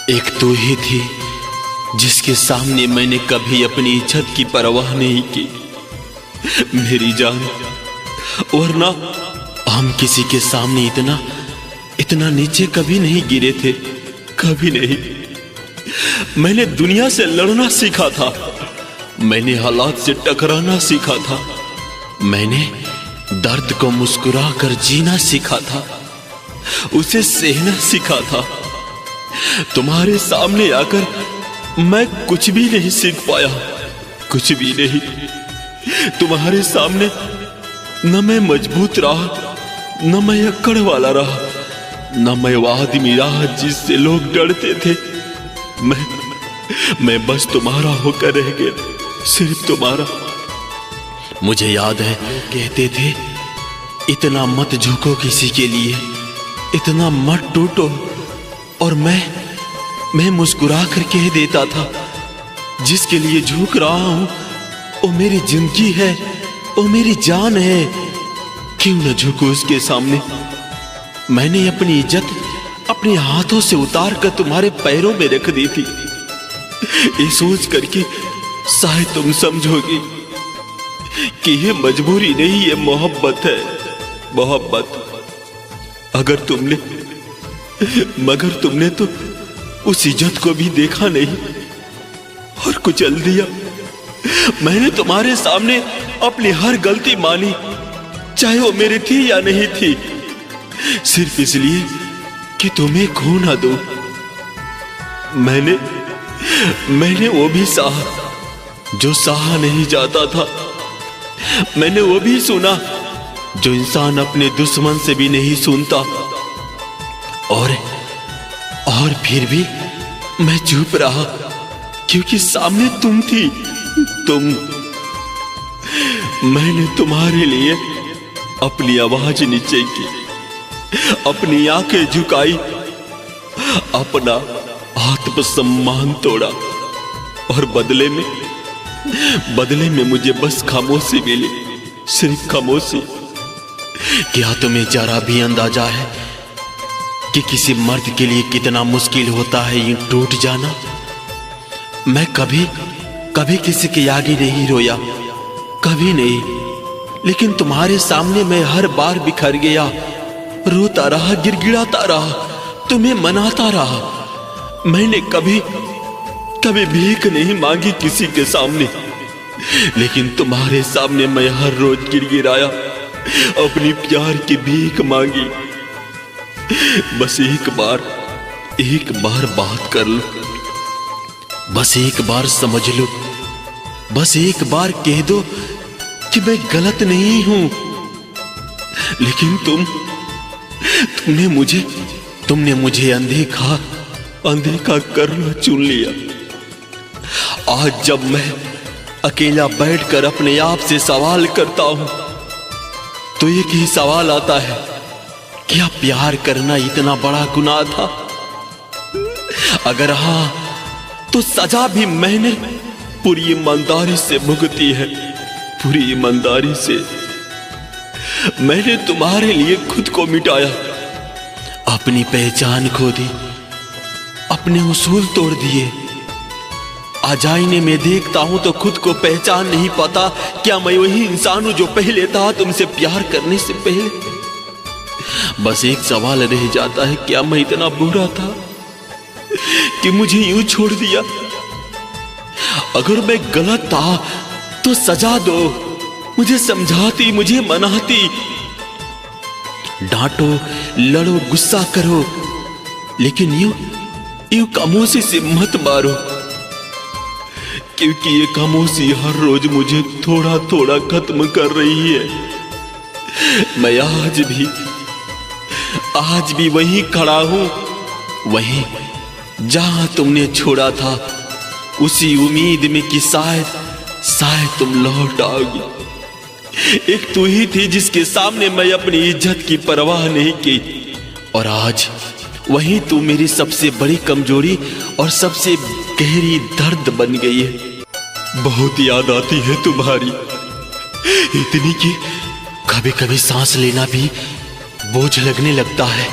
एक तू ही थी जिसके सामने मैंने कभी अपनी इज्जत की परवाह नहीं की, मेरी जान। वरना हम किसी के सामने इतना नीचे कभी नहीं गिरे थे, कभी नहीं। मैंने दुनिया से लड़ना सीखा था, मैंने हालात से टकराना सीखा था, मैंने दर्द को मुस्कुरा कर जीना सीखा था, उसे सहना सीखा था। तुम्हारे सामने आकर मैं कुछ भी नहीं सीख पाया, कुछ भी नहीं। तुम्हारे सामने न मैं मजबूत रहा, न मैं अक्कड़ वाला रहा, न मैं वो आदमी रहा जिससे लोग डरते थे। मैं बस तुम्हारा होकर रह गया, सिर्फ तुम्हारा। मुझे याद है कहते थे, इतना मत झुको किसी के लिए, इतना मत टूटो। और मैं मुस्कुरा कर कह देता था, जिसके लिए झुक रहा हूं वो मेरी जिंदगी है, वो मेरी जान है, क्यों न झुको उसके सामने। मैंने अपनी इज्जत अपने हाथों से उतार कर तुम्हारे पैरों में रख दी थी, ये सोच करके शायद तुम समझोगी कि ये मजबूरी नहीं, ये मोहब्बत है, मोहब्बत। मगर तुमने तो उस इज्जत को भी देखा नहीं और कुचल दिया। मैंने तुम्हारे सामने अपनी हर गलती मानी, चाहे वो मेरी थी या नहीं थी, सिर्फ इसलिए कि तुम्हें खो ना दो। मैंने वो भी सहा जो सहा नहीं जाता था, मैंने वो भी सुना जो इंसान अपने दुश्मन से भी नहीं सुनता। और फिर भी मैं चुप रहा, क्योंकि सामने तुम थी, तुम। मैंने तुम्हारे लिए अपनी आवाज नीचे की, अपनी आंखें झुकाई, अपना आत्मसम्मान तोड़ा, और बदले में मुझे बस खामोशी मिली, सिर्फ खामोशी। क्या तुम्हें जरा भी अंदाजा है कि किसी मर्द के लिए कितना मुश्किल होता है यूं टूट जाना? मैं कभी किसी के आगे नहीं रोया, कभी नहीं, लेकिन तुम्हारे सामने मैं हर बार बिखर गया, रोता रहा, गिड़गिड़ाता रहा, तुम्हें मनाता रहा। मैंने कभी भीख नहीं मांगी किसी के सामने, लेकिन तुम्हारे सामने मैं हर रोज गिड़गिड़ाया, अपनी प्यार की भीख मांगी। बस एक बार बात कर लो, बस एक बार समझ लो, बस एक बार कह दो कि मैं गलत नहीं हूं। लेकिन तुमने मुझे अनदेखा करना चुन लिया। आज जब मैं अकेला बैठकर अपने आप से सवाल करता हूं, तो एक ही सवाल आता है, क्या प्यार करना इतना बड़ा गुनाह था? अगर हां, तो सजा भी मैंने पूरी ईमानदारी से भुगती है, पूरी ईमानदारी से। मैंने तुम्हारे लिए खुद को मिटाया, अपनी पहचान खो दी, अपने उसूल तोड़ दिए। आज आईने में देखता हूं तो खुद को पहचान नहीं पाता। क्या मैं वही इंसान हूं जो पहले था, तुमसे प्यार करने से पहले? बस एक सवाल रह जाता है, क्या मैं इतना बुरा था कि मुझे यूं छोड़ दिया? अगर मैं गलत था तो सजा दो, मुझे समझाती, मुझे मनाती। डांटो, लड़ो, गुस्सा करो, लेकिन यूं खामोशी से मत मारो, क्योंकि ये खामोशी हर रोज मुझे थोड़ा थोड़ा खत्म कर रही है। मैं आज भी वहीं खड़ा हूं, वहीं जहां तुमने छोड़ा था, उसी उम्मीद में कि शायद तुम लौट आओगी। एक तू ही थी जिसके सामने मैं अपनी इज्जत की परवाह नहीं की, और आज वहीं तू मेरी सबसे बड़ी कमजोरी और सबसे गहरी दर्द बन गई है। बहुत याद आती है तुम्हारी, इतनी कि कभी कभी सांस लेना भी बोझ लगने लगता है।